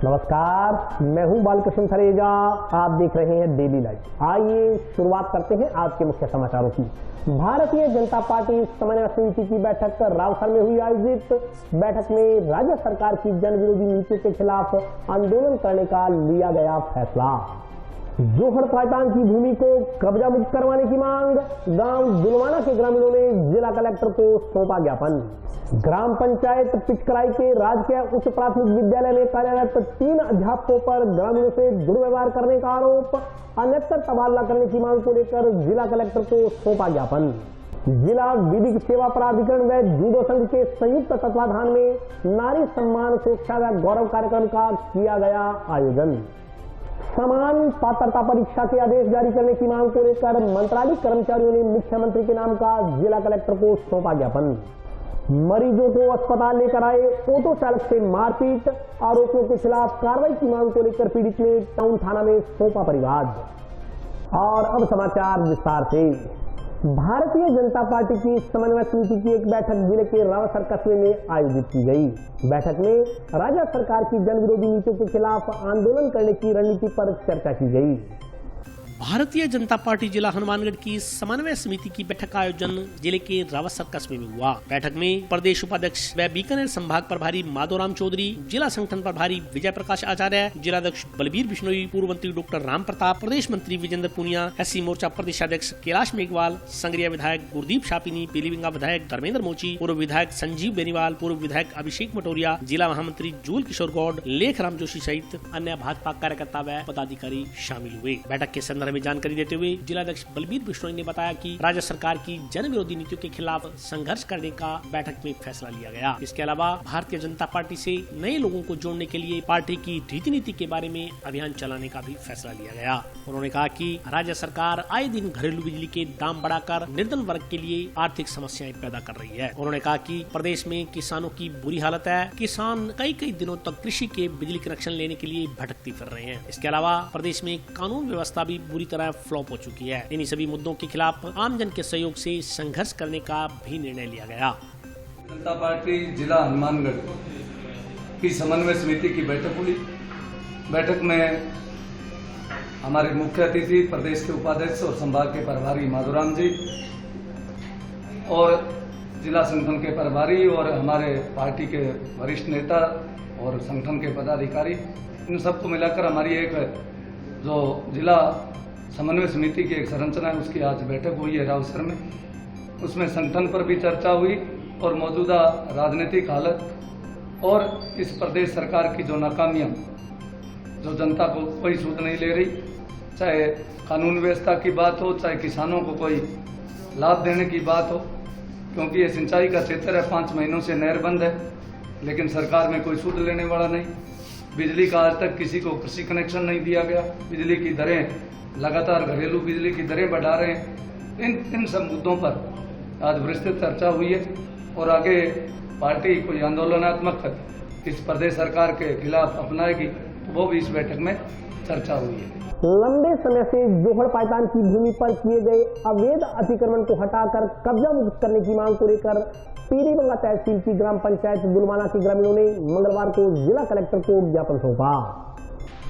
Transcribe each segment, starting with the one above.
नमस्कार, मैं हूं बालकृष्ण थरेजा। आप देख रहे हैं डेली लाइव। आइए शुरुआत करते हैं आज के मुख्य समाचारों की। भारतीय जनता पार्टी समन्वय समिति की बैठक रावसर में हुई आयोजित। बैठक में राज्य सरकार की जन विरोधी नीतियों के खिलाफ आंदोलन करने का लिया गया फैसला। जोहड़ पायतान की भूमि को कब्जा मुक्त करवाने की मांग। गांव दुलवाना के ग्रामीणों ने जिला कलेक्टर को सौंपा ज्ञापन। ग्राम पंचायत पिचकराई के राजकीय उच्च प्राथमिक विद्यालय में कार्यरत 3 अध्यापकों पर ग्रामीणों से दुर्व्यवहार करने का आरोप। अन्यत्र तबादला करने की मांग को लेकर जिला कलेक्टर को सौंपा ज्ञापन। जिला विधिक सेवा प्राधिकरण व जूडो संघ के संयुक्त तत्वाधान में नारी सम्मान सुरक्षा व गौरव कार्यक्रम का किया गया आयोजन। समान पात्रता परीक्षा के आदेश जारी करने की मांग को लेकर मंत्रालय कर्मचारियों ने मुख्यमंत्री के नाम का जिला कलेक्टर को सौंपा ज्ञापन। मरीजों को अस्पताल लेकर आए ऑटो चालक से मारपीट। आरोपियों के खिलाफ कार्रवाई की मांग को लेकर पीड़ित ने टाउन थाना में सौंपा परिवाद। और अब समाचार विस्तार से। भारतीय जनता पार्टी की समन्वय समिति की एक बैठक जिले के रावसर कस्बे में आयोजित की गई। बैठक में राज्य सरकार की जन विरोधी नीतियों के खिलाफ आंदोलन करने की रणनीति पर चर्चा की गई। भारतीय जनता पार्टी जिला हनुमानगढ़ की समन्वय समिति की बैठक का आयोजन जिले के रावसर कस्बे में हुआ। बैठक में प्रदेश उपाध्यक्ष व बीकानेर संभाग प्रभारी माधोराम चौधरी, जिला संगठन प्रभारी विजय प्रकाश आचार्य, जिलाध्यक्ष बलबीर बिश्नोई, पूर्व मंत्री डॉक्टर राम प्रताप, प्रदेश मंत्री विजेंद्र पुनिया, एससी मोर्चा प्रदेशाध्यक्ष कैलाश मेघवाल, संग्रिया विधायक गुरदीप शापिनी, पीलीभिंगा विधायक धर्मेंद्र मोची, पूर्व विधायक संजीव बेनीवाल, पूर्व विधायक अभिषेक मटोरिया, जिला महामंत्री जूल किशोर गौड़, लेखराम जोशी सहित अन्य भाजपा कार्यकर्ता व पदाधिकारी शामिल हुए। बैठक के संदर्भ में जानकारी देते हुए जिलाध्यक्ष बलबीर बिश्नोई ने बताया कि राज्य सरकार की जन विरोधी नीतियों के खिलाफ संघर्ष करने का बैठक में फैसला लिया गया। इसके अलावा भारतीय जनता पार्टी से नए लोगों को जोड़ने के लिए पार्टी की रीति नीति के बारे में अभियान चलाने का भी फैसला लिया गया। उन्होंने कहा कि राज्य सरकार आए दिन घरेलू बिजली के दाम बढ़ाकर निर्धन वर्ग के लिए आर्थिक समस्याएं पैदा कर रही है। उन्होंने कहा कि प्रदेश में किसानों की बुरी हालत है। किसान कई दिनों तक कृषि के बिजली कनेक्शन लेने के लिए भटकती फिर रहे हैं। इसके अलावा प्रदेश में कानून व्यवस्था भी बुरी तरह फ्लॉप हो चुकी है। इन्हीं सभी मुद्दों के खिलाफ आमजन के सहयोग से संघर्ष करने का भी निर्णय लिया गया। जनता पार्टी जिला हनुमानगढ़ की समन्वय समिति की बैठक हुई। बैठक में हमारे मुख्य अतिथि प्रदेश के उपाध्यक्ष और संभाग के प्रभारी माधोराम जी और जिला संगठन के प्रभारी और हमारे पार्टी के वरिष्ठ नेता और संगठन के पदाधिकारी, इन सबको मिलाकर हमारी एक जो जिला समन्वय समिति की एक संरचना है, उसकी आज बैठक हुई है रावसर में। उसमें संगठन पर भी चर्चा हुई और मौजूदा राजनीतिक हालत और इस प्रदेश सरकार की जो नाकामियां, जो जनता को कोई सूद नहीं ले रही, चाहे कानून व्यवस्था की बात हो, चाहे किसानों को कोई लाभ देने की बात हो, क्योंकि ये सिंचाई का क्षेत्र है। 5 महीनों से नहर बंद है, लेकिन सरकार में कोई सूद लेने वाला नहीं। बिजली का आज तक किसी को कृषि कनेक्शन नहीं दिया गया। बिजली की दरें लगातार, घरेलू बिजली की दरें बढ़ा रहे हैं। इन सब मुद्दों पर आज विस्तृत चर्चा हुई है और आगे पार्टी कोई आंदोलनात्मक इस प्रदेश सरकार के खिलाफ अपनाएगी, तो वो भी इस बैठक में चर्चा हुई है। लंबे समय से जोहड़ पायतान की भूमि पर किए गए अवैध अतिक्रमण को हटाकर कब्जा मुक्त करने की मांग को लेकर पीलीभिंगा तहसील की ग्राम पंचायत दुलवाना के ग्रामीणों ने मंगलवार को जिला कलेक्टर को ज्ञापन सौंपा।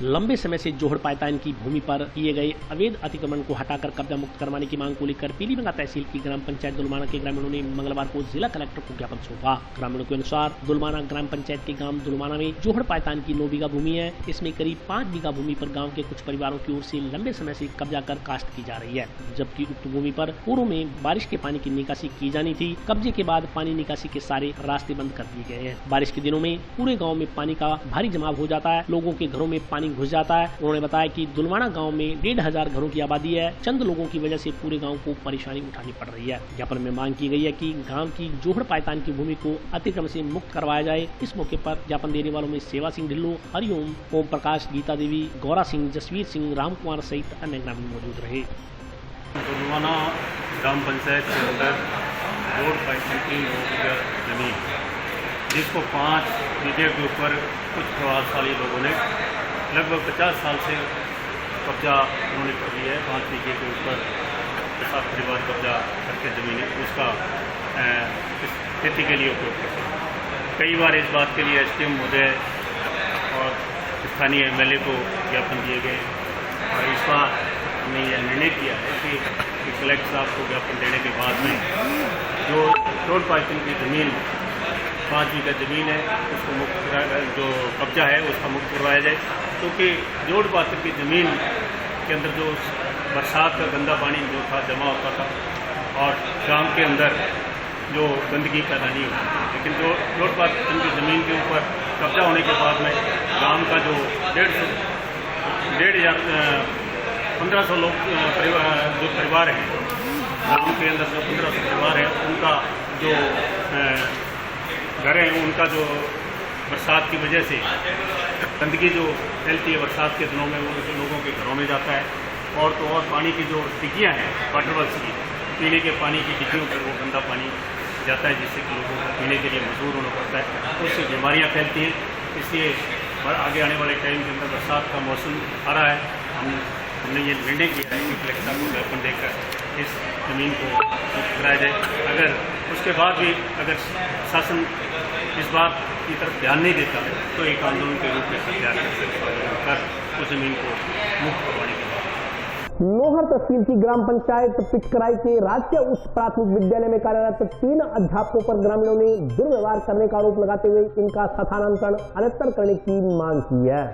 लंबे समय से जोहड़ पायतान की भूमि पर किए गए अवैध अतिक्रमण को हटाकर कब्जा मुक्त करवाने की मांग को लेकर पीलीभिंगा तहसील की ग्राम पंचायत दुलवाना के ग्रामीणों ने मंगलवार को जिला कलेक्टर को ज्ञापन सौंपा। ग्रामीणों के अनुसार दुलवाना ग्राम पंचायत के गांव दुलवाना में जोहड़ पायतान की 9 बीघा भूमि है। इसमें करीब 5 बीघा भूमि पर गाँव के कुछ परिवारों की ओर से लंबे समय से कब्जा कर काश्त की जा रही है, जबकि उक्त भूमि पर पूर्व में बारिश के पानी की निकासी की जानी थी। कब्जे के बाद पानी निकासी के सारे रास्ते बंद कर दिए गए हैं। बारिश के दिनों में पूरे गाँव में पानी का भारी जमाव हो जाता है। लोगों के घरों में पानी घुस जाता है। उन्होंने बताया कि दुलवाना गांव में 1500 घरों की आबादी है। चंद लोगों की वजह से पूरे गांव को परेशानी उठानी पड़ रही है। ज्ञापन में मांग की गई है कि गांव की जोहड़ पायतान की भूमि को अतिक्रमण से मुक्त करवाया जाए। इस मौके पर ज्ञापन देने वालों में सेवा सिंह ढिल्लो, हरिओम, ओम प्रकाश, गीता देवी, गौरा सिंह, जसवीर सिंह, राम कुमार सहित अन्य ग्रामीण मौजूद रहे। दुलवाना ग्राम पंचायत के अंदर जोहड़ पायतान की जमीन, जिसको 5 बीघे के ऊपर कुछ प्रभावशाली लोगों ने लगभग 50 साल से कब्जा उन्होंने कर लिया है। 5 बीघे के ऊपर 7 परिवार कब्जा करके ज़मीन उसका खेती के लिए उपयोग करते हैं। कई बार इस बात के लिए एसडीएम महोदय और स्थानीय MLA को ज्ञापन दिए गए और इस बार हमने यह निर्णय किया है कि कलेक्टर साहब को ज्ञापन देने के बाद में जो रोड पार्किंग की ज़मीन 5 बीघा ज़मीन है उसको मुक्त, जो कब्जा है उसका मुक्त करवाया जाए, क्योंकि रोड पार्किंग की ज़मीन के अंदर जो बरसात का गंदा पानी जो था जमा होता था और गांव के अंदर जो गंदगी पैदा नहीं होती, लेकिन जो रोड पार्किंग की ज़मीन के ऊपर कब्जा होने के बाद में गांव का जो 1500 लोग जो परिवार हैं, गांव के अंदर जो 1500 परिवार हैं, उनका जो घर हैं, उनका जो बरसात की वजह से गंदगी जो फैलती है बरसात के दिनों में, वो लोगों के घरों में जाता है और तो और पानी की जो टिक्कियाँ हैं वाटर वर्क्स की, पीने के पानी की टिक्कियों पर वो गंदा पानी जाता है, जिससे कि लोगों को पीने के लिए मजबूर होना पड़ता है, तो उससे बीमारियाँ फैलती हैं। इसलिए आगे आने वाले टाइम के अंदर बरसात का मौसम आ रहा है, हमने ये निर्णय किया है कि कलेक्टर साहब को ज्ञापन देकर इस ज़मीन को मुक्त कराया जाए। अगर उसके बाद भी अगर शासन इस बात की तरफ ध्यान नहीं देता तो एक आंदोलन के रूप में तैयार कर उस ज़मीन को मुक्त करवाने के बाद लोहर तहसील की ग्राम पंचायत पिचकराई के राजकीय उच्च प्राथमिक विद्यालय में कार्यरत 3 अध्यापकों पर ग्रामीणों ने दुर्व्यवहार करने का आरोप लगाते हुए इनका स्थानांतरण अन्यत्र करने की मांग की है।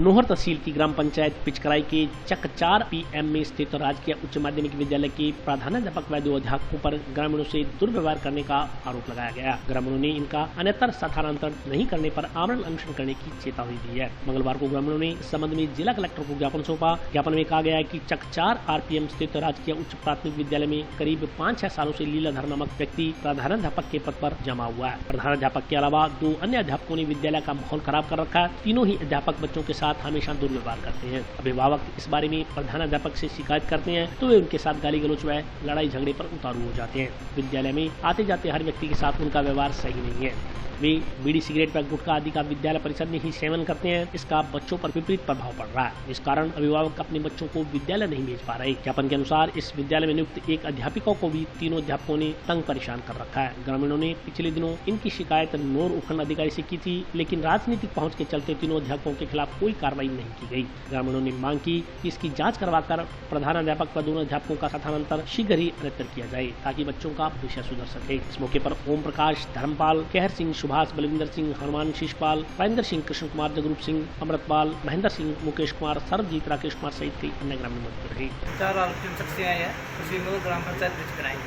लोहर तहसील की ग्राम पंचायत पिचकराई के चक 4 PM में स्थित राजकीय उच्च माध्यमिक विद्यालय के प्रधानाध्यापक व 2 अध्यापकों पर ग्रामीणों से दुर्व्यवहार करने का आरोप लगाया गया। ग्रामीणों ने इनका अन्यत्र स्थानांतरण नहीं करने पर आमरण अनशन करने की चेतावनी दी है। मंगलवार को ग्रामीणों ने इस संबंध में जिला कलेक्टर को ज्ञापन सौंपा। ज्ञापन में कहा गया है कि चक 4 RPM स्थित राजकीय उच्च प्राथमिक विद्यालय में करीब 5-6 सालों से लीलाधर नामक व्यक्ति प्रधानाध्यापक के पद पर जमा हुआ है। प्रधानाध्यापक के अलावा 2 अन्य अध्यापकों ने विद्यालय का माहौल खराब कर रखा है। तीनों ही अध्यापक बच्चों के साथ हमेशा दुर्व्यवहार करते हैं। अभिभावक इस बारे में प्रधानाध्यापक से शिकायत करते हैं तो वे उनके साथ गाली गलौच व लड़ाई झगड़े पर उतारू हो जाते हैं। विद्यालय में आते जाते हर व्यक्ति के साथ उनका व्यवहार सही नहीं है। वे बीड़ी, सिगरेट व गुटखा आदि का विद्यालय परिसर में ही सेवन करते हैं। इसका बच्चों पर विपरीत प्रभाव पड़ रहा है। इस कारण अभिभावक अपने बच्चों को विद्यालय नहीं भेज पा रहे। ज्ञापन के अनुसार इस विद्यालय में नियुक्त 1 अध्यापिका को भी तीनों अध्यापकों ने तंग परेशान कर रखा है। ग्रामीणों ने पिछले दिनों इनकी शिकायत नोर उपखंड अधिकारी से की थी, लेकिन राजनीतिक पहुंच के चलते तीनों अध्यापकों के खिलाफ कोई कार्रवाई नहीं की गई। ग्रामीणों ने मांग की कि इसकी जाँच करवाकर प्रधानाध्यापक व दोनों अध्यापकों का स्थानांतरण शीघ्र ही अन्यत्र किया जाए ताकि बच्चों का भविष्य सुधर सके। इस मौके पर ओम प्रकाश, धर्मपाल, कहर सिंह, सुभाष, बलविंदर सिंह, हनुमान, शिषपाल, राजेंद्र सिंह, कृष्ण कुमार, जगरूप सिंह, अमृतपाल, महेंद्र सिंह, मुकेश कुमार, सरबजीत, राकेश कुमार सहित कई अन्य ग्रामीण मौजूद रहे। 4 शख्सियाँ हैं, उसी में ग्राम पंचायत पिचकराई।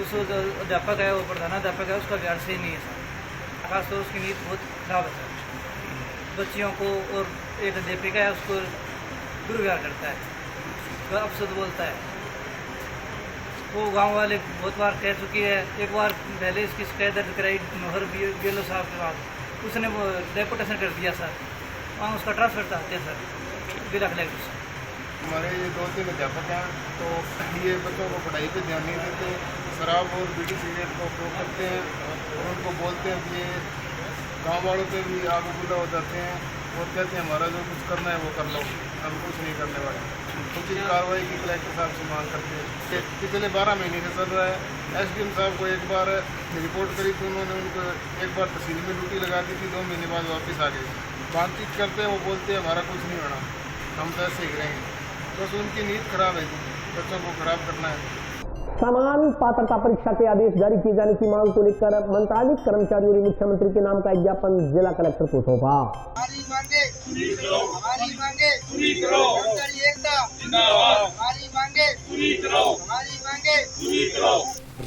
उस जो अध्यापक है वो प्रधानाध्यापक है, उसका व्यवहार सही नहीं है सर। खासतौर उसकी नीति बहुत खराब है सर। बच्चियों को और एक अध्यापिका है उसको दुर्व्यवहार करता है, वह अपशब्द बोलता है। वो गांव वाले बहुत बार कह चुकी है। एक बार पहले इसकी शिकायत दर्ज कराई नोहर BLO साहब के बाद, उसने वो डेपुटेशन कर दिया सर, वहाँ उसका ट्रांसफर चाहते हैं सर जिला कलेक्टर से। हमारे ये 2-3 अध्यापक हैं तो ये बच्चों को पढ़ाई पे ध्यान नहीं देते, शराब और बीड़ी सिगरेट का उपयोग करते हैं और उनको बोलते हैं कि ये गाँव वालों पे भी आग बुला हो जाते हैं और कहते हैं हमारा जो कुछ करना है वो कर लो, हम कुछ नहीं करने वाले। उनकी कार्रवाई की कलेक्टर साहब से मांग करते हैं। पिछले 12 महीने से चल रहा है। SDM साहब को एक बार रिपोर्ट करी तो उन्होंने उनको एक बार तहसील में ड्यूटी लगा दी थी, 2 महीने बाद वापस आ गए। बातचीत करते हैं, वो बोलते हैं हमारा कुछ नहीं होना, हम तो ऐसे ही करेंगे। बस उनकी नीयत खराब है, बच्चों को खराब करना है। समान पात्रता परीक्षा के आदेश जारी किए जाने की मांग को लेकर मंत्रालय कर्मचारियों ने मुख्यमंत्री के नाम का एक ज्ञापन जिला कलेक्टर को सौंपा। हमारी मांगे पूरी करो, कर्मचारी एकता जिंदाबाद। हमारी मांगे पूरी करो।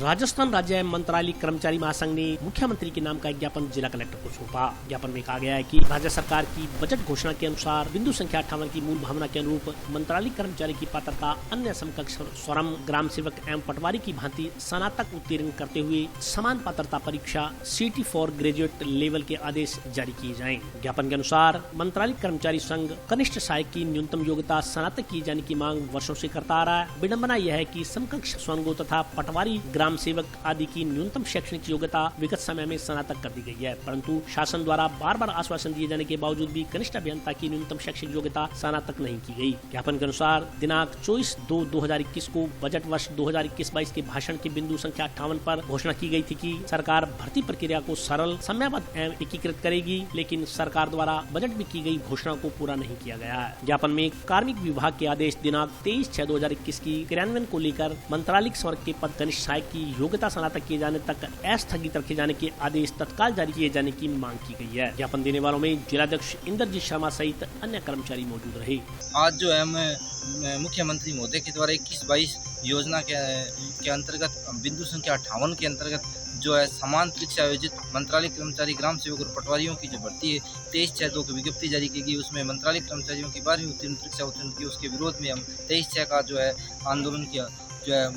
राजस्थान राज्य मंत्रालय कर्मचारी महासंघ ने मुख्यमंत्री के नाम का एक ज्ञापन जिला कलेक्टर को सौंपा। ज्ञापन में कहा गया है कि राज्य सरकार की बजट घोषणा के अनुसार बिंदु संख्या 58 की मूल भावना के अनुरूप मंत्रालय कर्मचारी की पात्रता अन्य समकक्ष स्वरम, ग्राम सेवक एवं पटवारी की भांति स्नातक उत्तीर्ण करते हुए समान पात्रता परीक्षा CT फॉर ग्रेजुएट लेवल के आदेश जारी किए जाएं। ज्ञापन के अनुसार मंत्रालय कर्मचारी संघ कनिष्ठ सहायक की न्यूनतम योग्यता स्नातक किए जाने की मांग वर्षों से करता आ रहा है। विडंबना यह है कि समकक्ष स्वरंगों तथा पटवारी ग्राम ग्राम सेवक आदि की न्यूनतम शैक्षणिक योग्यता विगत समय में स्नातक कर दी गई है, परंतु शासन द्वारा बार बार आश्वासन दिए जाने के बावजूद भी कनिष्ठ अभियंता की न्यूनतम शैक्षणिक योग्यता स्नातक नहीं की गई। ज्ञापन के अनुसार दिनांक 24/2/2021 को बजट वर्ष 2021-22 के भाषण के बिंदु संख्या 58 पर घोषणा की गई थी कि सरकार भर्ती प्रक्रिया को सरल, समयबद्ध एवं एकीकृत करेगी, लेकिन सरकार द्वारा बजट में की गई घोषणा को पूरा नहीं किया गया है। ज्ञापन में कार्मिक विभाग के आदेश दिनांक 23/6/2021 की क्रियान्वयन को लेकर मंत्रालयिक वर्ग के पद कनिष्ठ सहायक की योग्यता स्नातक किए जाने तक अस्थगित रखे जाने के आदेश तत्काल जारी किए जाने की मांग की गई है। ज्ञापन देने वालों में जिलाध्यक्ष इंद्रजीत शर्मा सहित अन्य कर्मचारी मौजूद रहे। आज जो है मैं मुख्यमंत्री महोदय के द्वारा 21-22 योजना के अंतर्गत बिंदु संख्या 58 के अंतर्गत जो है समान परीक्षा आयोजित मंत्रालय कर्मचारी ग्राम सेवक और पटवारियों की जो भर्ती है 23/6/2 की विज्ञप्ति जारी की गई। उसमें मंत्रालय कर्मचारियों की 12वीं उत्तीर्ण परीक्षा उत्तीर्ण की, उसके विरोध में हम 23/6 का जो है आंदोलन किया, जो है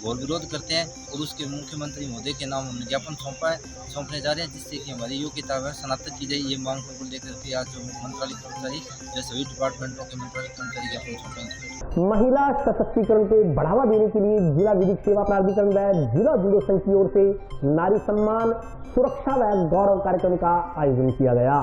घोर विरोध करते हैं और उसके मुख्यमंत्री महोदय के नाम हमने ज्ञापन सौंपने जा रहे हैं, जिससे कि हमारी योग्यता में स्नातक की जाए। ये मांग को लेकर के आज जो मंत्रालय कर्मचारी जो सभी डिपार्टमेंटों के मंत्रालय कर्मचारी ज्ञापन सौंपेंगे। महिला सशक्तिकरण को बढ़ावा देने के लिए जिला विधिक सेवा प्राधिकरण व जिला जूडो संघ की ओर से नारी सम्मान, सुरक्षा व गौरव कार्यक्रम का आयोजन किया गया।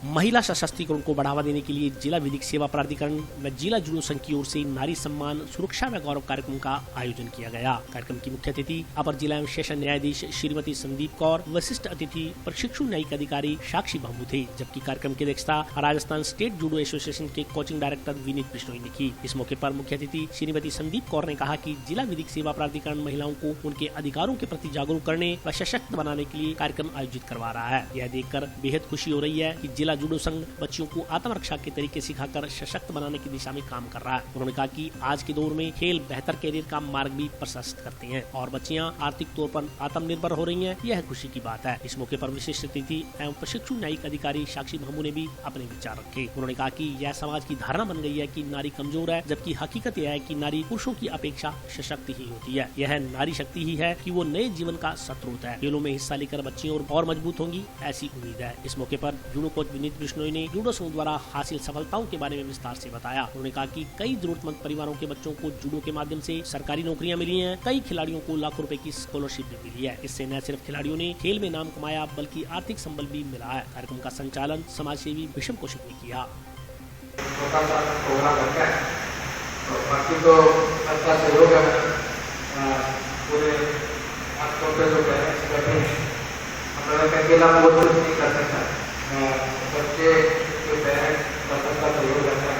महिला सशक्तिकरण को बढ़ावा देने के लिए जिला विधिक सेवा प्राधिकरण व जिला जूडो संघ की ओर से नारी सम्मान, सुरक्षा व गौरव कार्यक्रम का आयोजन किया गया। कार्यक्रम की मुख्य अतिथि अपर जिला एवं सेशन न्यायाधीश श्रीमती संदीप कौर, विशिष्ट अतिथि प्रशिक्षु न्यायिक अधिकारी साक्षी भामू थे, जबकि कार्यक्रम की अध्यक्षता राजस्थान स्टेट जूडो एसोसिएशन के कोचिंग डायरेक्टर विनीत बिश्नोई ने की। इस मौके पर मुख्य अतिथि श्रीमती संदीप कौर ने कहा कि जिला विधिक सेवा प्राधिकरण महिलाओं को उनके अधिकारों के प्रति जागरूक करने व सशक्त बनाने के लिए कार्यक्रम आयोजित करवा रहा है। यह देखकर बेहद खुशी हो रही है कि जिला जूडो संघ बच्चियों को आत्मरक्षा के तरीके सिखाकर सशक्त बनाने की दिशा में काम कर रहा है। उन्होंने कहा कि आज के दौर में खेल बेहतर कैरियर का मार्ग भी प्रशस्त करते हैं और बच्चियां आर्थिक तौर पर आत्मनिर्भर हो रही हैं। यह खुशी की बात है। इस मौके पर विशिष्ट अतिथि एवं प्रशिक्षु न्यायिक अधिकारी साक्षी भामू ने भी अपने विचार रखे। उन्होंने कहा कि यह समाज की धारणा बन गई है कि नारी कमजोर है, जबकि हकीकत यह है कि नारी पुरुषों की अपेक्षा सशक्त ही होती है। यह नारी शक्ति ही है कि वो नए जीवन का स्रोत है। खेलों में हिस्सा लेकर बच्चियां और मजबूत होंगी, ऐसी उम्मीद है। इस मौके पर जूडो कोच विनीत बिश्नोई ने जूडो संघ द्वारा हासिल सफलताओं के बारे में विस्तार से बताया। उन्होंने कहा कि कई जरूरतमंद परिवारों के बच्चों को जूडो के माध्यम से सरकारी नौकरियां मिली हैं। कई खिलाड़ियों को लाखों रुपए की स्कॉलरशिप भी मिली है। इससे न सिर्फ खिलाड़ियों ने खेल में नाम कमाया, बल्कि आर्थिक संबल भी मिला है। कार्यक्रम का संचालन समाज सेवी विषम कौशिक ने किया। बच्चे के पेरेंट्स सबका सहयोग करता है।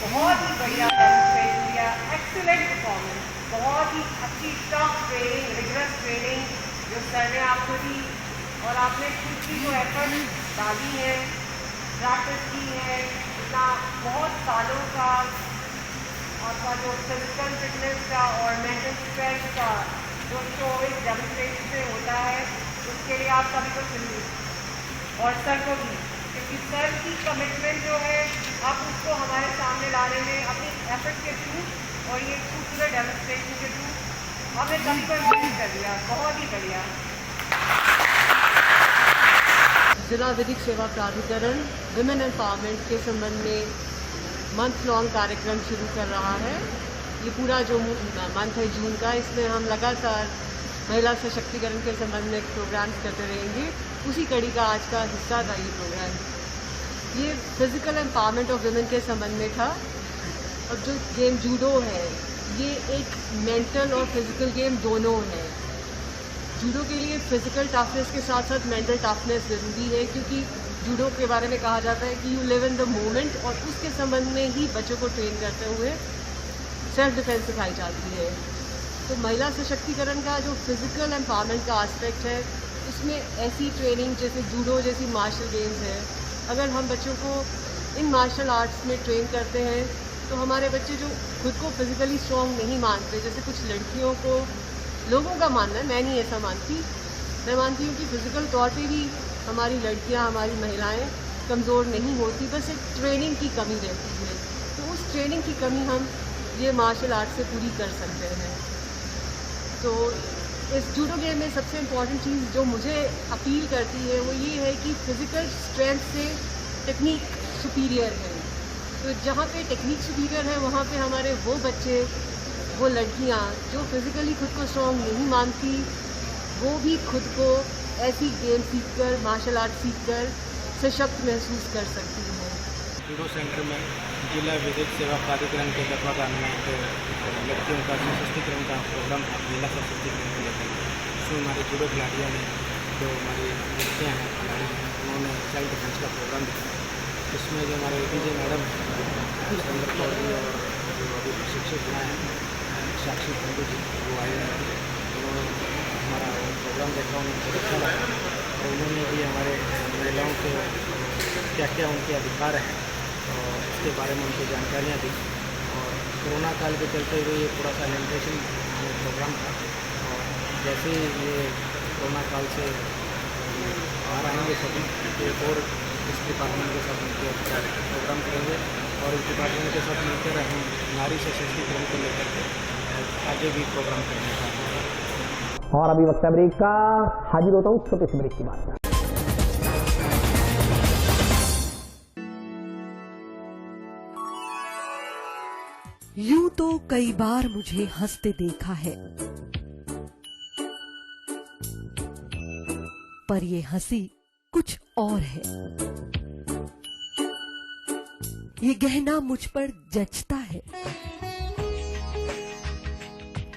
बहुत ही बढ़िया डेमोन्स्ट्रेट किया, एक्सीलेंट परफॉर्मेंस, बहुत ही अच्छी टफ ट्रेनिंग, रिगरस ट्रेनिंग जो सर ने आपको दी और आपने खुद की जो एफर्ट डाली है, प्रैक्टिस की है, इतना बहुत सालों का आपका जो फिजिकल फिटनेस का और मेंटल स्ट्रेंथ का जो शो इस डेमोन्स्ट्रेशन से होता है, उसके लिए आप सभी को सुनिए और सर को भी, क्योंकि सर की कमिटमेंट जो है आप उसको हमारे सामने लाने में अपनी एफर्ट के थ्रू और ये खूबसूरत डेमोन्स्ट्रेशन के थ्रू आपने सभी को इम्प्रेस कर दिया। बहुत ही बढ़िया। जिला विधिक सेवा प्राधिकरण विमेन एम्पावरमेंट के संबंध में मंथ लॉन्ग कार्यक्रम शुरू कर रहा है। ये पूरा जो मंथ है जून का, इसमें हम लगातार महिला सशक्तिकरण के संबंध में प्रोग्राम्स करते रहेंगे। उसी कड़ी का आज का हिस्सा था ये प्रोग्राम। ये फिजिकल एम्पावरमेंट ऑफ वुमेन के संबंध में था। अब जो गेम जूडो है, ये एक मेंटल और फिजिकल गेम दोनों है। जूडो के लिए फिजिकल टफनेस के साथ साथ मेंटल टफनेस ज़रूरी है, क्योंकि जूडो के बारे में कहा जाता है कि you live in the moment, और उसके संबंध में ही बच्चों को ट्रेन करते हुए सेल्फ डिफेंस सिखाई जाती है। तो महिला सशक्तिकरण का जो फिजिकल एम्पावरमेंट का एस्पेक्ट है, उसमें ऐसी ट्रेनिंग जैसे जूडो जैसी मार्शल गेम्स है, अगर हम बच्चों को इन मार्शल आर्ट्स में ट्रेन करते हैं तो हमारे बच्चे जो खुद को फिजिकली स्ट्रॉन्ग नहीं मानते, जैसे कुछ लड़कियों को लोगों का मानना है, मैं नहीं ऐसा मानती, मैं मानती हूँ कि फिजिकल तौर पे भी हमारी लड़कियाँ, हमारी महिलाएं कमज़ोर नहीं होती, बस एक ट्रेनिंग की कमी रहती है। तो उस ट्रेनिंग की कमी हम ये मार्शल आर्ट से पूरी कर सकते हैं। तो इस जूडो गेम में सबसे इम्पॉर्टेंट चीज़ जो मुझे अपील करती है वो ये है कि फ़िज़िकल स्ट्रेंथ से टेक्निक सुपीरियर है। तो जहाँ पे टेक्निक सुपीरियर है वहाँ पे हमारे वो बच्चे, वो लड़कियाँ जो फिज़िकली खुद को स्ट्रॉन्ग नहीं मानती, वो भी खुद को ऐसी गेम सीखकर, मार्शल आर्ट सीखकर सशक्त महसूस कर सकती हैं। जूडो सेंटर में जिला विधिक सेवा प्राधिकरण के तत्वाधान में तो लड़कियों का सशक्तिकरण का प्रोग्राम था, महिला सशक्तिकरण को लेकर। इसमें हमारे जूडो खिलाड़ियों ने, जो हमारी लड़कियाँ हैं खिलाड़ी, उन्होंने सेल्फ डिफेंस का प्रोग्राम दिया। इसमें जो हमारे डीजे मैडम सुंदर चौधरी और जो अभी प्रशिक्षक हैं साक्षी पंडू जी, वो आए हैं, उन्होंने हमारा प्रोग्राम देखा, उन्हें बहुत अच्छा लगा। और उन्होंने भी हमारे महिलाओं को क्या क्या उनके अधिकार हैं और इसके बारे में उनको जानकारियाँ दी। और कोरोना काल के चलते हुए ये थोड़ा सा लिमिटेशन प्रोग्राम था, और जैसे ये कोरोना काल से बाहर आएंगे सभी, एक और इस डिपार्टमेंट के साथ मिलकर प्रोग्राम करेंगे और इस डिपार्टमेंट के साथ मिलकर हम नारी सशक्तिकरण को लेकर के आगे भी प्रोग्राम करने का। और अभी वक्त ब्रेक का, हाजिर होता हूँ छोटे से ब्रेक के बाद। यूं तो कई बार मुझे हंसते देखा है, पर ये हंसी कुछ और है। ये गहना मुझ पर जचता है,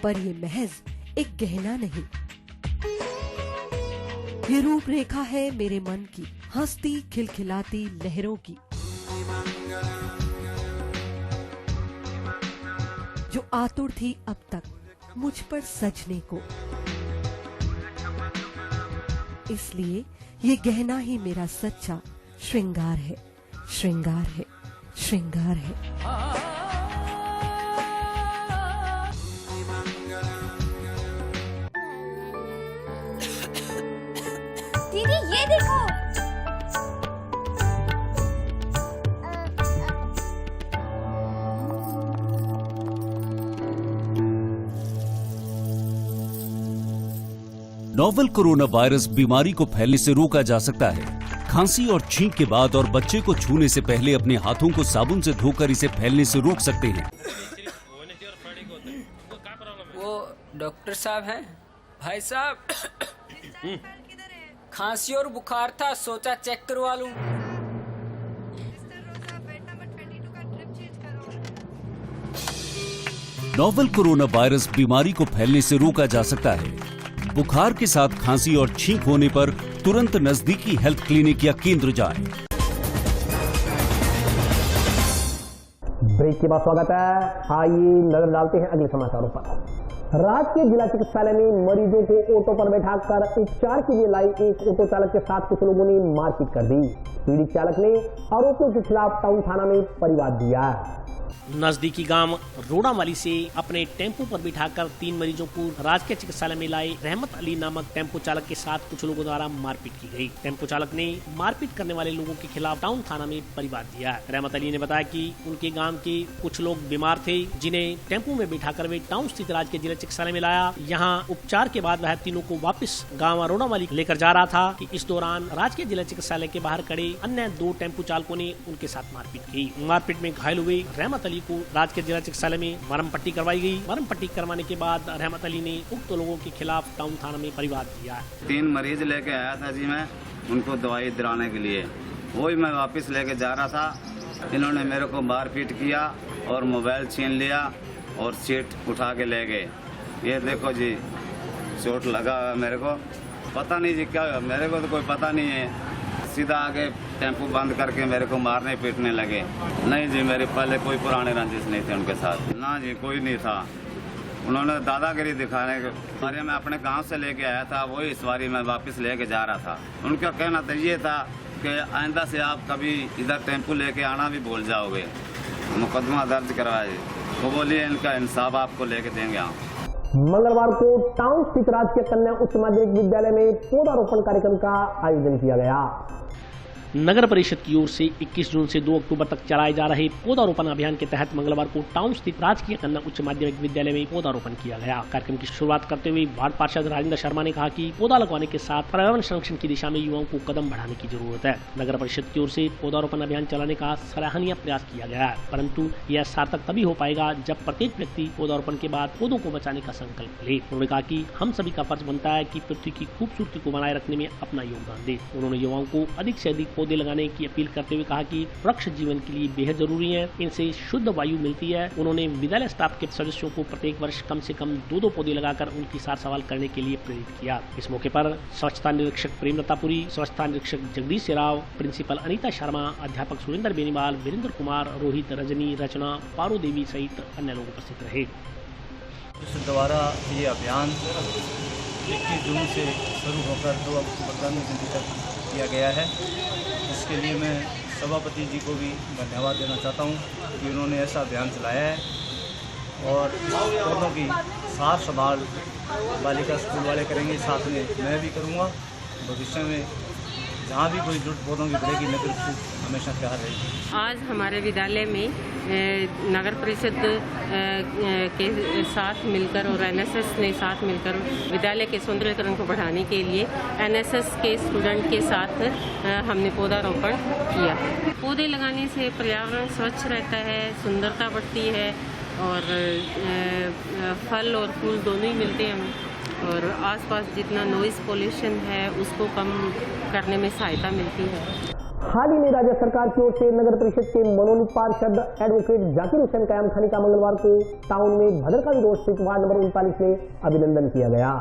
पर ये महज एक गहना नहीं, ये रूपरेखा है मेरे मन की, हंसती खिलखिलाती लहरों की, जो आतुर थी अब तक मुझ पर सजने को। इसलिए ये गहना ही मेरा सच्चा श्रृंगार है, श्रृंगार है, श्रृंगार है। दीदी ये देखो, नोवेल कोरोना वायरस बीमारी को फैलने से रोका जा सकता है। खांसी और छींक के बाद और बच्चे को छूने से पहले अपने हाथों को साबुन से धोकर इसे फैलने से रोक सकते हैं। वो डॉक्टर साहब हैं? भाई साहब, खांसी और बुखार था, सोचा चेक करवा लूं। नोवेल कोरोना वायरस बीमारी को फैलने से रोका जा सकता है। बुखार के साथ खांसी और छींक होने पर तुरंत नजदीकी हेल्थ क्लिनिक या केंद्र जाएं। ब्रेक के बाद स्वागत है। आइए नजर डालते हैं अगले समाचारों पर। राजकीय जिला चिकित्सालय में मरीजों को ऑटो पर बैठाकर उपचार के लिए लाई एक ऑटो चालक के साथ कुछ लोगों ने मारपीट कर दी। पीड़ित चालक ने आरोपियों के खिलाफ टाउन थाना में परिवाद दिया। नजदीकी गांव रोड़ावाली से अपने टेम्पो पर बिठाकर 3 मरीजों को राजकीय चिकित्सालय में लाए रहमत अली नामक टेम्पो चालक के साथ कुछ लोगों द्वारा मारपीट की गई। टेम्पो चालक ने मारपीट करने वाले लोगों के खिलाफ टाउन थाना में परिवाद दिया। रहमत अली ने बताया कि उनके गांव के कुछ लोग बीमार थे, जिन्हें टेम्पो में बिठाकर वे टाउन स्थित राजकीय जिला चिकित्सालय में लाया। यहाँ उपचार के बाद वह तीनों को वापस गाँव रोड़ावाली लेकर जा रहा था कि इस दौरान राजकीय जिला चिकित्सालय के बाहर खड़े अन्य 2 टेम्पो चालकों ने उनके साथ मारपीट की। मारपीट में घायल हुए रहमत अली को राजकीय जिला चिकित्सालय में मरहम पट्टी करवाई गई। मरहम पट्टी करवाने के बाद रहमत अली ने उक्त लोगों के खिलाफ टाउन थाना में परिवाद दिया। 3 मरीज लेके आया था जी मैं उनको दवाई दिलाने के लिए, वही मैं वापस लेके जा रहा था। इन्होंने मेरे को मारपीट किया और मोबाइल छीन लिया और सीट उठा के ले गए। ये देखो जी चोट लगा मेरे को, पता नहीं जी क्या, मेरे को तो कोई पता नहीं है। सीधा आगे टेम्पो बंद करके मेरे को मारने पीटने लगे। नहीं जी मेरे पहले कोई पुराने रंजिश नहीं थे उनके साथ, ना जी कोई नहीं था। उन्होंने दादागिरी दिखाने के बारे में अपने गांव से लेके आया था, वही सवारी में वापस लेके जा रहा था। उनका कहना तो ये था कि आइंदा से आप कभी इधर टेम्पो लेके आना भी भूल जाओगे, मुकदमा दर्ज करवाए। वो बोलिए इनका इंसाफ आपको लेके देंगे हम। मंगलवार को टाउन स्थित राजकीय कन्या उच्च माध्यमिक विद्यालय में पौधारोपण कार्यक्रम का आयोजन किया गया। नगर परिषद की ओर से 21 जून से 2 अक्टूबर तक चलाए जा रहे पौधारोपण अभियान के तहत मंगलवार को टाउन स्थित राजकीय कन्या उच्च माध्यमिक विद्यालय में पौधारोपण किया गया। कार्यक्रम की शुरुआत करते हुए वार्ड पार्षद राजेंद्र शर्मा ने कहा कि पौधा लगवाने के साथ पर्यावरण संरक्षण की दिशा में युवाओं को कदम बढ़ाने की जरूरत है। नगर परिषद की ओर से पौधारोपण अभियान चलाने का सराहनीय प्रयास किया गया है, परंतु यह सार्थक तभी हो पाएगा जब प्रत्येक व्यक्ति पौधारोपण के बाद पौधों को बचाने का संकल्प ले। उन्होंने कहा कि हम सभी का फर्ज बनता है कि पृथ्वी की खूबसूरती को बनाए रखने में अपना योगदान दे। उन्होंने युवाओं को अधिक से अधिक पौधे लगाने की अपील करते हुए कहा कि वृक्ष जीवन के लिए बेहद जरूरी है, इनसे शुद्ध वायु मिलती है। उन्होंने विद्यालय स्टाफ के सदस्यों को प्रत्येक वर्ष कम से कम 2 पौधे लगाकर उनकी सार संभाल करने के लिए प्रेरित किया। इस मौके पर स्वच्छता निरीक्षक प्रेमलतापुरी, स्वच्छता निरीक्षक जगदीश राव, प्रिंसिपल अनीता शर्मा, अध्यापक सुरेंद्र बेनीवाल, वीरेंद्र कुमार, रोहित, रजनी, रचना, पारो देवी सहित अन्य लोग उपस्थित रहे। द्वारा ये अभियान 21 जून से शुरू होकर 2 अक्टूबर तक किया गया है। इसके लिए मैं सभापति जी को भी धन्यवाद देना चाहता हूँ कि उन्होंने ऐसा अभियान चलाया है। और इस पौधों की सार संभाल बालिका स्कूल वाले करेंगे, साथ में मैं भी करूँगा। भविष्य में जहाँ भी कोई जरूरत पौधों की पड़ेगी नगर परिषद हमेशा तैयार रहेगी। आज हमारे विद्यालय में नगर परिषद के साथ मिलकर और एनएसएस ने साथ मिलकर विद्यालय के सौंदर्यीकरण को बढ़ाने के लिए एनएसएस के स्टूडेंट के साथ हमने पौधारोपण किया। पौधे लगाने से पर्यावरण स्वच्छ रहता है, सुंदरता बढ़ती है और फल और फूल दोनों ही मिलते हैं हमें, और आसपास जितना नॉइज पोल्यूशन है उसको कम करने में सहायता मिलती है। हाल ही में राज्य सरकार की ओर से नगर परिषद के मनोनीत पार्षद एडवोकेट जाकिर हुसैन कयाम खानी का मंगलवार को टाउन में भद्रकाली रोड स्थित वार्ड नंबर 39 में अभिनंदन किया गया।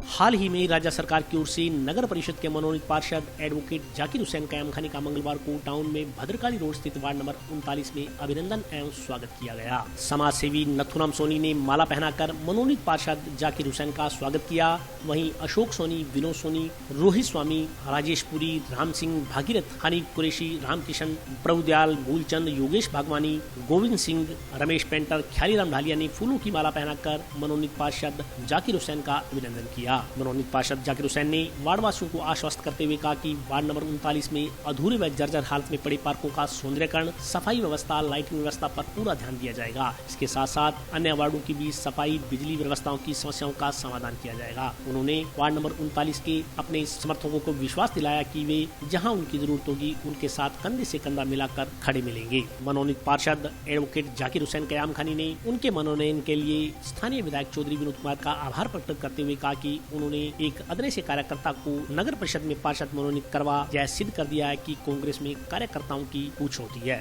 हाल ही में राज्य सरकार की ओर से नगर परिषद के मनोनीत पार्षद एडवोकेट जाकिर हुसैन कयाम खानी का मंगलवार को टाउन में भद्रकाली रोड स्थित वार्ड नंबर 39 में अभिनंदन एवं स्वागत किया गया। समाज सेवी नथुराम सोनी ने माला पहनाकर मनोनीत पार्षद जाकिर हुसैन का स्वागत किया। वहीं अशोक सोनी, विनोद सोनी, रोहित स्वामी, राजेश पुरी, राम सिंह, भागीरथ, हनीफ कुरैशी, रामकिशन, प्रभुदयाल, मूलचंद, योगेश भागवानी, गोविंद सिंह, रमेश पेंटर, ख्यालीराम ढालिया ने फूलों की माला पहनाकर मनोनीत पार्षद जाकिर हुसैन का अभिनंदन किया। मनोनीत पार्षद जाकिर हुसैन ने वार्डवासियों को आश्वस्त करते हुए कहा कि वार्ड नंबर 39 में अधूरे व जर्जर हालत में पड़े पार्कों का सौंदर्यीकरण, सफाई व्यवस्था, लाइटिंग व्यवस्था पर पूरा ध्यान दिया जाएगा। इसके साथ साथ अन्य वार्डों की भी सफाई, बिजली व्यवस्थाओं की समस्याओं का समाधान किया जाएगा। उन्होंने वार्ड नंबर 39 के अपने समर्थकों को विश्वास दिलाया कि वे जहां उनकी जरूरत होगी उनके साथ कंधे से कंधा मिलाकर खड़े मिलेंगे। मनोनीत पार्षद एडवोकेट जाकिर हुसैन कयाम खानी ने उनके मनोनयन के लिए स्थानीय विधायक चौधरी विनोद कुमार का आभार प्रकट करते हुए कहा कि उन्होंने एक अदृश्य कार्यकर्ता को नगर परिषद में पार्षद मनोनीत करवा यह सिद्ध कर दिया है कि कांग्रेस में कार्यकर्ताओं की पूछ होती है।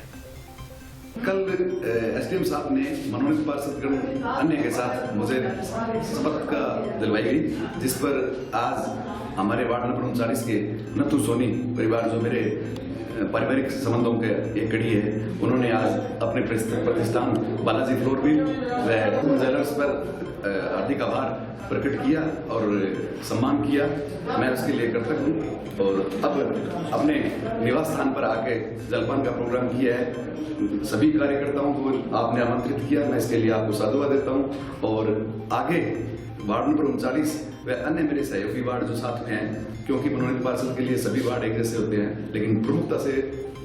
कल एसडीएम साहब ने मनोनीत पार्षद अन्य के साथ मुझे शपथ का दिलवाई गई, जिस पर आज हमारे वार्ड नंबर 39 के नथु सोनी परिवार जो मेरे पारिवारिक संबंधों के एक कड़ी है। उन्होंने आज अपने प्रतिष्ठान बालाजी फ्लोर मिल व ज्वेलर्स पर हार्दिक आभार प्रकट किया और सम्मान किया। मैं उसके लिए कृतज्ञ हूँ और अब अपने निवास स्थान पर आके जलपान का प्रोग्राम किया है। सभी कार्यकर्ताओं को आपने आमंत्रित किया, मैं इसके लिए आपको साधुवाद देता हूँ। और आगे वार्ड नंबर 39 व अन्य मेरे सहयोगी वार्ड जो साथ में हैं, क्योंकि मनोनीत पार्षद के लिए सभी वार्ड एक जैसे होते हैं, लेकिन प्रमुखता से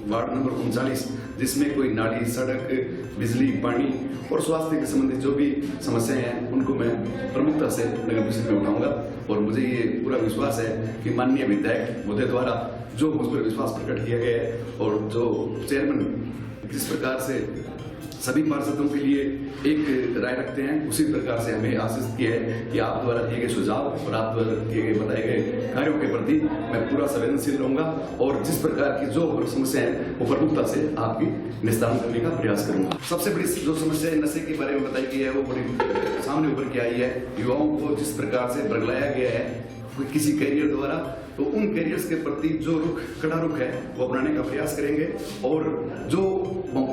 वार्ड नंबर 39 जिसमें कोई नाली, सड़क, बिजली, पानी और स्वास्थ्य के संबंधित जो भी समस्याएं हैं उनको मैं प्रमुखता से नगर परिषद में उठाऊंगा। और मुझे ये पूरा विश्वास है कि माननीय विधायक महोदय द्वारा जो मुझ पर विश्वास प्रकट किया गया है और जो चेयरमैन जिस प्रकार से सभी पार्षदों के लिए एक राय रखते हैं, उसी प्रकार से हमें आश्वस्त किया है कि आप द्वारा दिए गए सुझाव और आप द्वारा दिए गए बताए गए कार्यों के प्रति मैं पूरा संवेदनशील रहूंगा और जिस प्रकार की जो समस्या है वो प्रमुखता से आपकी निस्तारण करने का प्रयास करूंगा। सबसे बड़ी जो समस्या नशे के बारे में बताई गई है वो बड़ी सामने उभर के आई है। युवाओं को जिस प्रकार से बरगलाया गया है किसी कैरियर द्वारा, तो उन कैरियर्स के प्रति जो कड़ा रुख है वो अपनाने का प्रयास करेंगे। और जो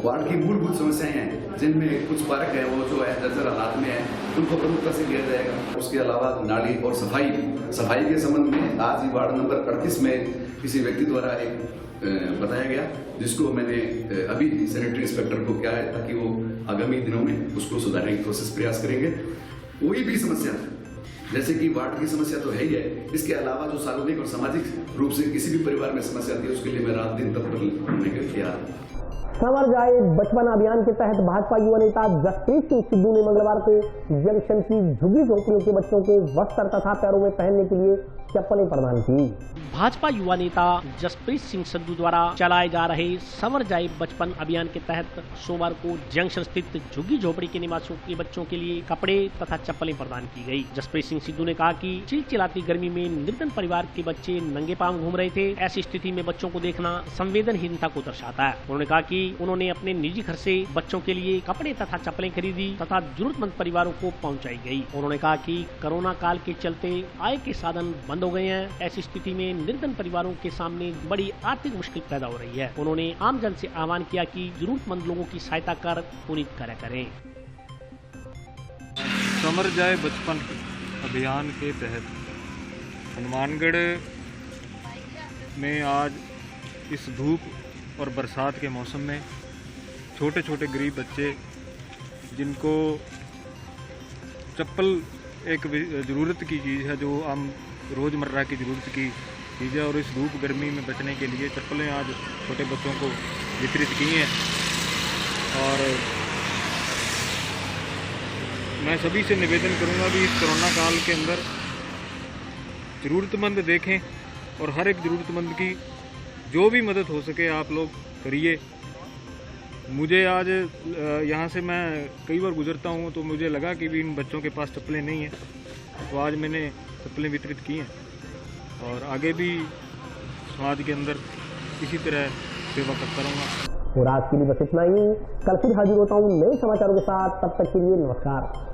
वार्ड की मूलभूत समस्याएं हैं जिनमें कुछ पार्क है वो जो है जर्जर हालात में है, उनको प्रमुखता से लिया जाएगा। उसके अलावा नाली और सफाई के संबंध में आज ही वार्ड नंबर 38 में किसी व्यक्ति द्वारा एक बताया गया, जिसको मैंने अभी सैनिटरी इंस्पेक्टर को क्या है ताकि वो आगामी दिनों में उसको सुधारने की कोशिश प्रयास करेंगे। कोई भी समस्या जैसे कि वार्ड की समस्या तो है ही है, इसके अलावा जो सार्वजनिक और सामाजिक रूप से किसी भी परिवार में समस्या आती है उसके लिए मैं रात दिन तत्पर होने के तैयार हूँ। संवर जाए बचपन अभियान के तहत भाजपा युवा नेता जसप्रीत सिंह सिद्धू ने मंगलवार को जंक्शन की झुग्गी झोंपड़ियों के बच्चों को वस्त्र तथा पैरों में पहनने के लिए चप्पलें प्रदान की। भाजपा युवा नेता जसप्रीत सिंह सिद्धू द्वारा चलाए जा रहे संवर जाए बचपन अभियान के तहत सोमवार को जंक्शन स्थित झुग्गी झोपड़ी के निवासियों के बच्चों के लिए कपड़े तथा चप्पलें प्रदान की गई। जसप्रीत सिंह सिद्धू ने कहा कि चिलचिलाती गर्मी में निर्धन परिवार के बच्चे नंगे पांव घूम रहे थे। ऐसी स्थिति में बच्चों को देखना संवेदनहीनता को दर्शाता है। उन्होंने कहा कि उन्होंने अपने निजी खर्च से बच्चों के लिए कपड़े तथा चप्पलें खरीदी तथा जरूरतमंद परिवारों को पहुंचाई गई। उन्होंने कहा कि कोरोना काल के चलते आय के साधन बंद हो गए हैं। ऐसी स्थिति में निर्धन परिवारों के सामने बड़ी आर्थिक मुश्किल पैदा हो रही है। उन्होंने आम जन से आह्वान किया कि जरूरतमंद लोगों की सहायता कर पुनीत कार्य करें। संवर जाए बचपन अभियान के तहत हनुमानगढ़ में आज इस धूप और बरसात के मौसम में छोटे छोटे गरीब बच्चे जिनको चप्पल एक ज़रूरत की चीज़ है, जो हम रोज़मर्रा की ज़रूरत की चीज़ है, और इस धूप गर्मी में बचने के लिए चप्पलें आज छोटे बच्चों को वितरित की हैं। और मैं सभी से निवेदन करूंगा कि इस कोरोना काल के अंदर ज़रूरतमंद देखें और हर एक ज़रूरतमंद की जो भी मदद हो सके आप लोग करिए। मुझे आज यहाँ से मैं कई बार गुजरता हूँ तो मुझे लगा कि भी इन बच्चों के पास चप्पलें नहीं हैं, तो आज मैंने चप्पलें वितरित की हैं और आगे भी समाज के अंदर इसी तरह सेवा करता रहूँगा। और आज के लिए बस इतना ही। कल फिर हाजिर होता हूँ नए समाचारों के साथ, तब तक के लिए नमस्कार।